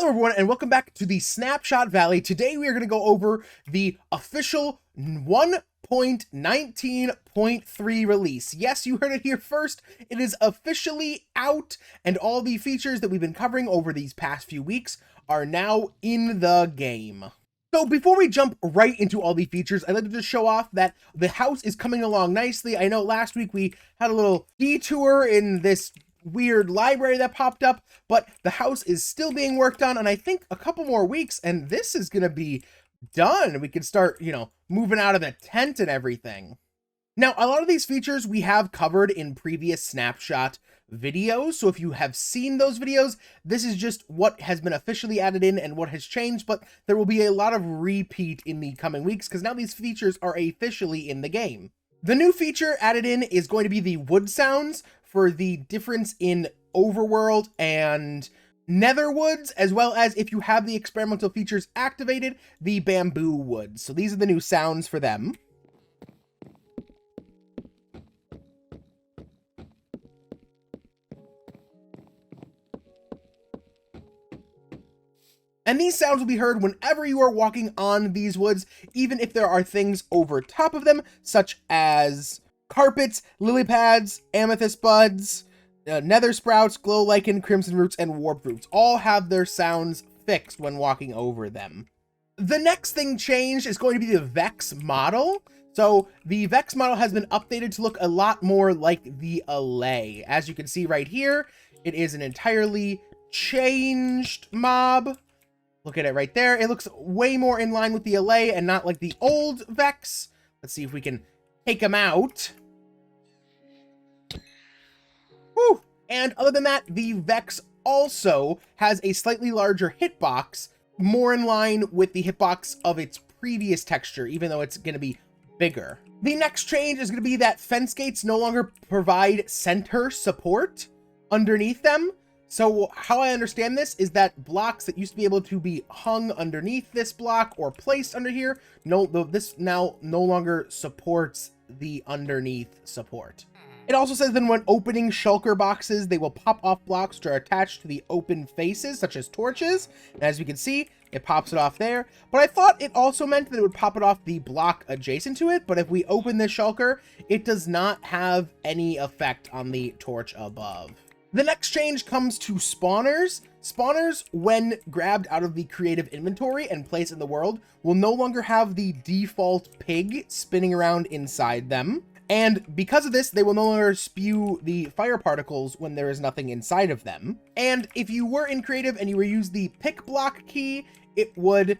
Hello everyone and welcome back to the Snapshot Valley. Today we are going to go over the official 1.19.3 release. Yes, you heard it here first. It is officially out and all the features that we've been covering over these past few weeks are now in the game. So before we jump right into all the features, I'd like to just show off that the house is coming along nicely. I know last week we had a little detour in this weird library that popped up, but the house is still being worked on, and I think a couple more weeks and this is gonna be done. We can start, moving out of the tent and everything. Now, a lot of these features we have covered in previous Snapshot videos, so if you have seen those videos, this is just what has been officially added in and what has changed, but there will be a lot of repeat in the coming weeks because now these features are officially in the game. The new feature added in is going to be the wood sounds for the difference in overworld and nether woods, as well as if you have the experimental features activated, the bamboo woods. So these are the new sounds for them. And these sounds will be heard whenever you are walking on these woods, even if there are things over top of them, such as carpets, lily pads, amethyst buds, nether sprouts, glow lichen, crimson roots, and warp roots. All have their sounds fixed when walking over them. The next thing changed is going to be the Vex model. So the Vex model has been updated to look a lot more like the Allay. As you can see right here, it is an entirely changed mob. Look at it right there. It looks way more in line with the Allay and not like the old Vex. Let's see if we can take him out. Whew. And other than that, the Vex also has a slightly larger hitbox, more in line with the hitbox of its previous texture, even though it's going to be bigger. The next change is going to be that fence gates no longer provide center support underneath them. So how I understand this is that blocks that used to be able to be hung underneath this block or placed under here, this now no longer supports the underneath support. It also says that when opening shulker boxes, they will pop off blocks which are attached to the open faces, such as torches. And as you can see, it pops it off there. But I thought it also meant that it would pop it off the block adjacent to it. But if we open this shulker, it does not have any effect on the torch above. The next change comes to spawners. Spawners, when grabbed out of the creative inventory and placed in the world, will no longer have the default pig spinning around inside them. And because of this, they will no longer spew the fire particles when there is nothing inside of them. And if you were in creative and you were use the pick block key, it would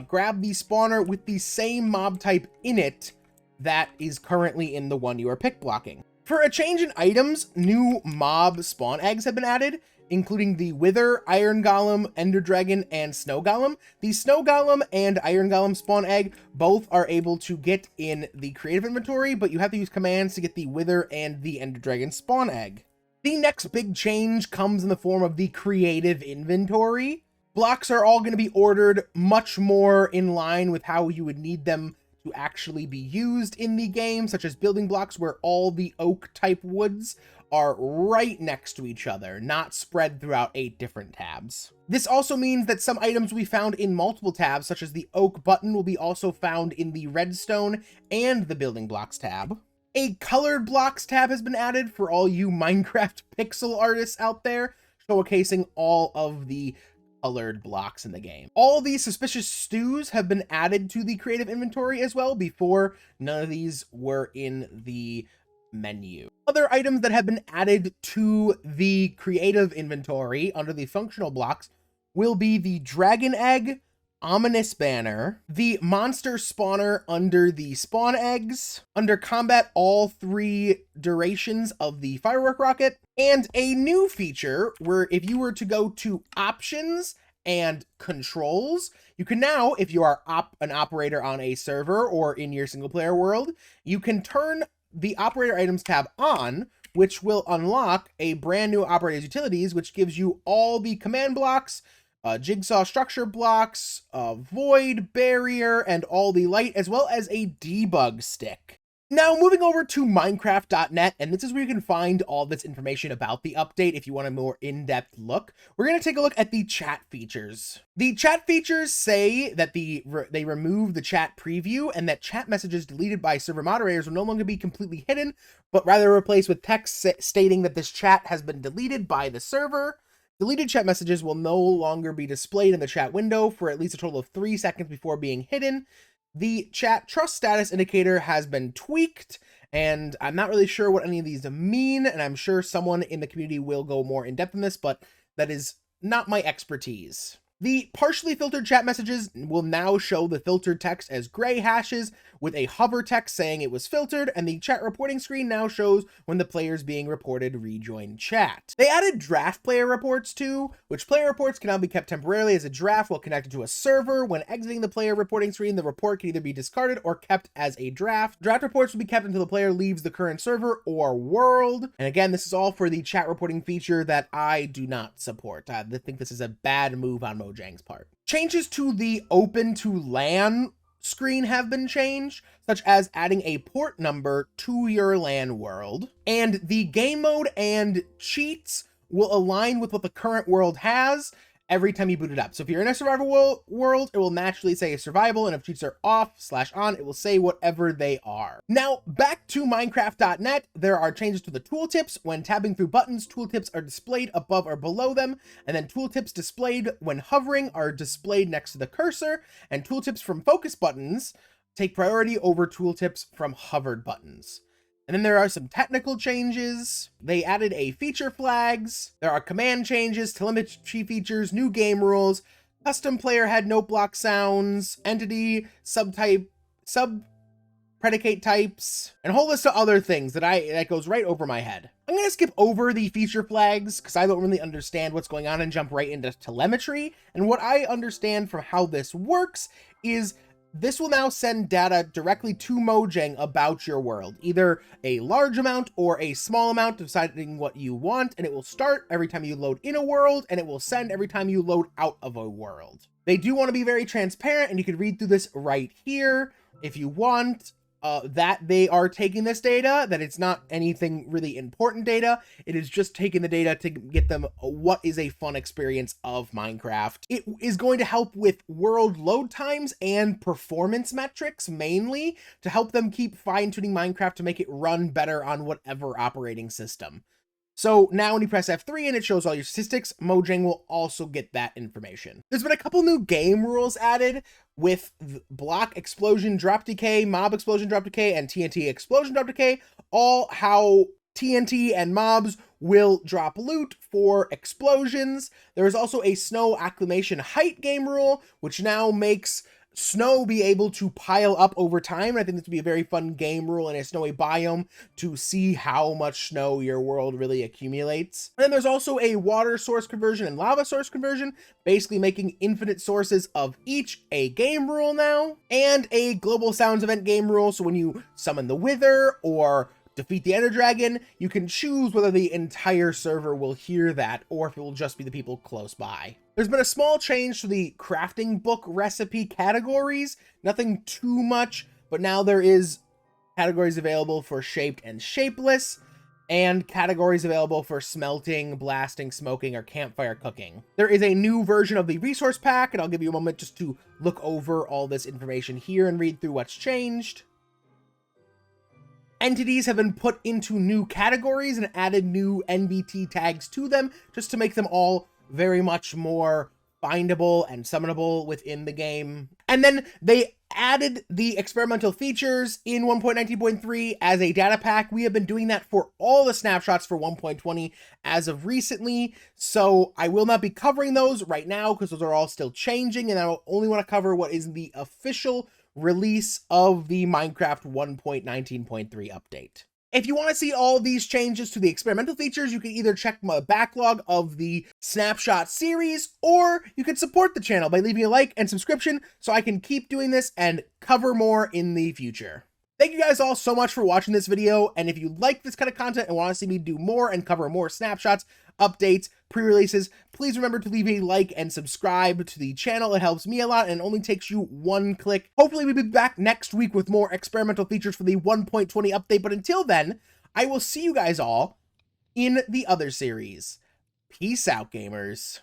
grab the spawner with the same mob type in it that is currently in the one you are pick blocking. For a change in items, new mob spawn eggs have been added, including the Wither, Iron Golem, Ender Dragon, and Snow Golem. The Snow Golem and Iron Golem spawn egg both are able to get in the creative inventory, but you have to use commands to get the Wither and the Ender Dragon spawn egg. The next big change comes in the form of the creative inventory. Blocks are all going to be ordered much more in line with how you would need them to actually be used in the game, such as building blocks where all the oak type woods are right next to each other, not spread throughout 8 different tabs. This also means that some items will be found in multiple tabs, such as the oak button will be also found in the redstone and the building blocks tab. A colored blocks tab has been added for all you Minecraft pixel artists out there, showcasing all of the colored blocks in the game. All these suspicious stews have been added to the creative inventory as well. Before, none of these were in the menu. Other items that have been added to the creative inventory under the functional blocks will be the dragon egg, ominous banner, the monster spawner under the spawn eggs, under combat all 3 durations of the firework rocket, and a new feature where if you were to go to options and controls, you can now, if you are an operator on a server or in your single player world, you can turn the operator items tab on, which will unlock a brand new operator's utilities, which gives you all the command blocks, jigsaw structure blocks, void, barrier, and all the light, as well as a debug stick. Now, moving over to Minecraft.net, and this is where you can find all this information about the update if you want a more in-depth look. We're going to take a look at the chat features. The chat features say that they remove the chat preview and that chat messages deleted by server moderators will no longer be completely hidden, but rather replaced with text stating that this chat has been deleted by the server. Deleted chat messages will no longer be displayed in the chat window for at least a total of 3 seconds before being hidden. The chat trust status indicator has been tweaked, and I'm not really sure what any of these mean, and I'm sure someone in the community will go more in depth in this, but that is not my expertise. The partially filtered chat messages will now show the filtered text as gray hashes with a hover text saying it was filtered, and the chat reporting screen now shows when the players being reported rejoin chat. They added draft player reports too, which player reports can now be kept temporarily as a draft while connected to a server. When exiting the player reporting screen, the report can either be discarded or kept as a draft. Draft reports will be kept until the player leaves the current server or world. And again, this is all for the chat reporting feature that I do not support. I think this is a bad move on Mojang's part. Changes to the open to LAN screen have been changed, such as adding a port number to your LAN world, and the game mode and cheats will align with what the current world has every time you boot it up. So if you're in a survival world, it will naturally say survival, and if cheats are off/on, it will say whatever they are. Now, back to Minecraft.net, there are changes to the tooltips. When tabbing through buttons, tooltips are displayed above or below them, and then tooltips displayed when hovering are displayed next to the cursor, and tooltips from focus buttons take priority over tooltips from hovered buttons. And then there are some technical changes. They added a feature flags. There are command changes, telemetry features, new game rules, custom player head note block sounds, entity, subtype, predicate types, and a whole list of other things that goes right over my head. I'm going to skip over the feature flags because I don't really understand what's going on and jump right into telemetry. And what I understand from how this works is this will now send data directly to Mojang about your world, either a large amount or a small amount, deciding what you want, and it will start every time you load in a world, and it will send every time you load out of a world. They do want to be very transparent, and you can read through this right here if you want. That they are taking this data, that it's not anything really important data. It is just taking the data to get them what is a fun experience of Minecraft. It is going to help with world load times and performance metrics, mainly to help them keep fine-tuning Minecraft to make it run better on whatever operating system. So now when you press F3 and it shows all your statistics, Mojang will also get that information. There's been a couple new game rules added with block explosion drop decay, mob explosion drop decay, and TNT explosion drop decay, all how TNT and mobs will drop loot for explosions. There is also a snow acclimation height game rule, which now makes snow be able to pile up over time. And I think this would be a very fun game rule in a snowy biome to see how much snow your world really accumulates. And then there's also a water source conversion and lava source conversion, basically making infinite sources of each a game rule now, and a global sounds event game rule. So when you summon the Wither or defeat the Ender Dragon, you can choose whether the entire server will hear that or if it will just be the people close by. There's been a small change to the crafting book recipe categories, nothing too much, but now there is categories available for shaped and shapeless, and categories available for smelting, blasting, smoking, or campfire cooking. There is a new version of the resource pack, and I'll give you a moment just to look over all this information here and read through what's changed. Entities have been put into new categories and added new NBT tags to them just to make them all very much more findable and summonable within the game. And then they added the experimental features in 1.19.3 as a data pack. We have been doing that for all the snapshots for 1.20 as of recently, so I will not be covering those right now because those are all still changing, and I will only want to cover what is the official release of the Minecraft 1.19.3 update. If you want to see all these changes to the experimental features, you can either check my backlog of the Snapshot series, or you can support the channel by leaving a like and subscription so I can keep doing this and cover more in the future. Thank you guys all so much for watching this video, and if you like this kind of content and want to see me do more and cover more snapshots, updates, pre-releases, please remember to leave a like and subscribe to the channel. It helps me a lot and only takes you one click. Hopefully we'll be back next week with more experimental features for the 1.20 update, but until then, I will see you guys all in the other series. Peace out, gamers.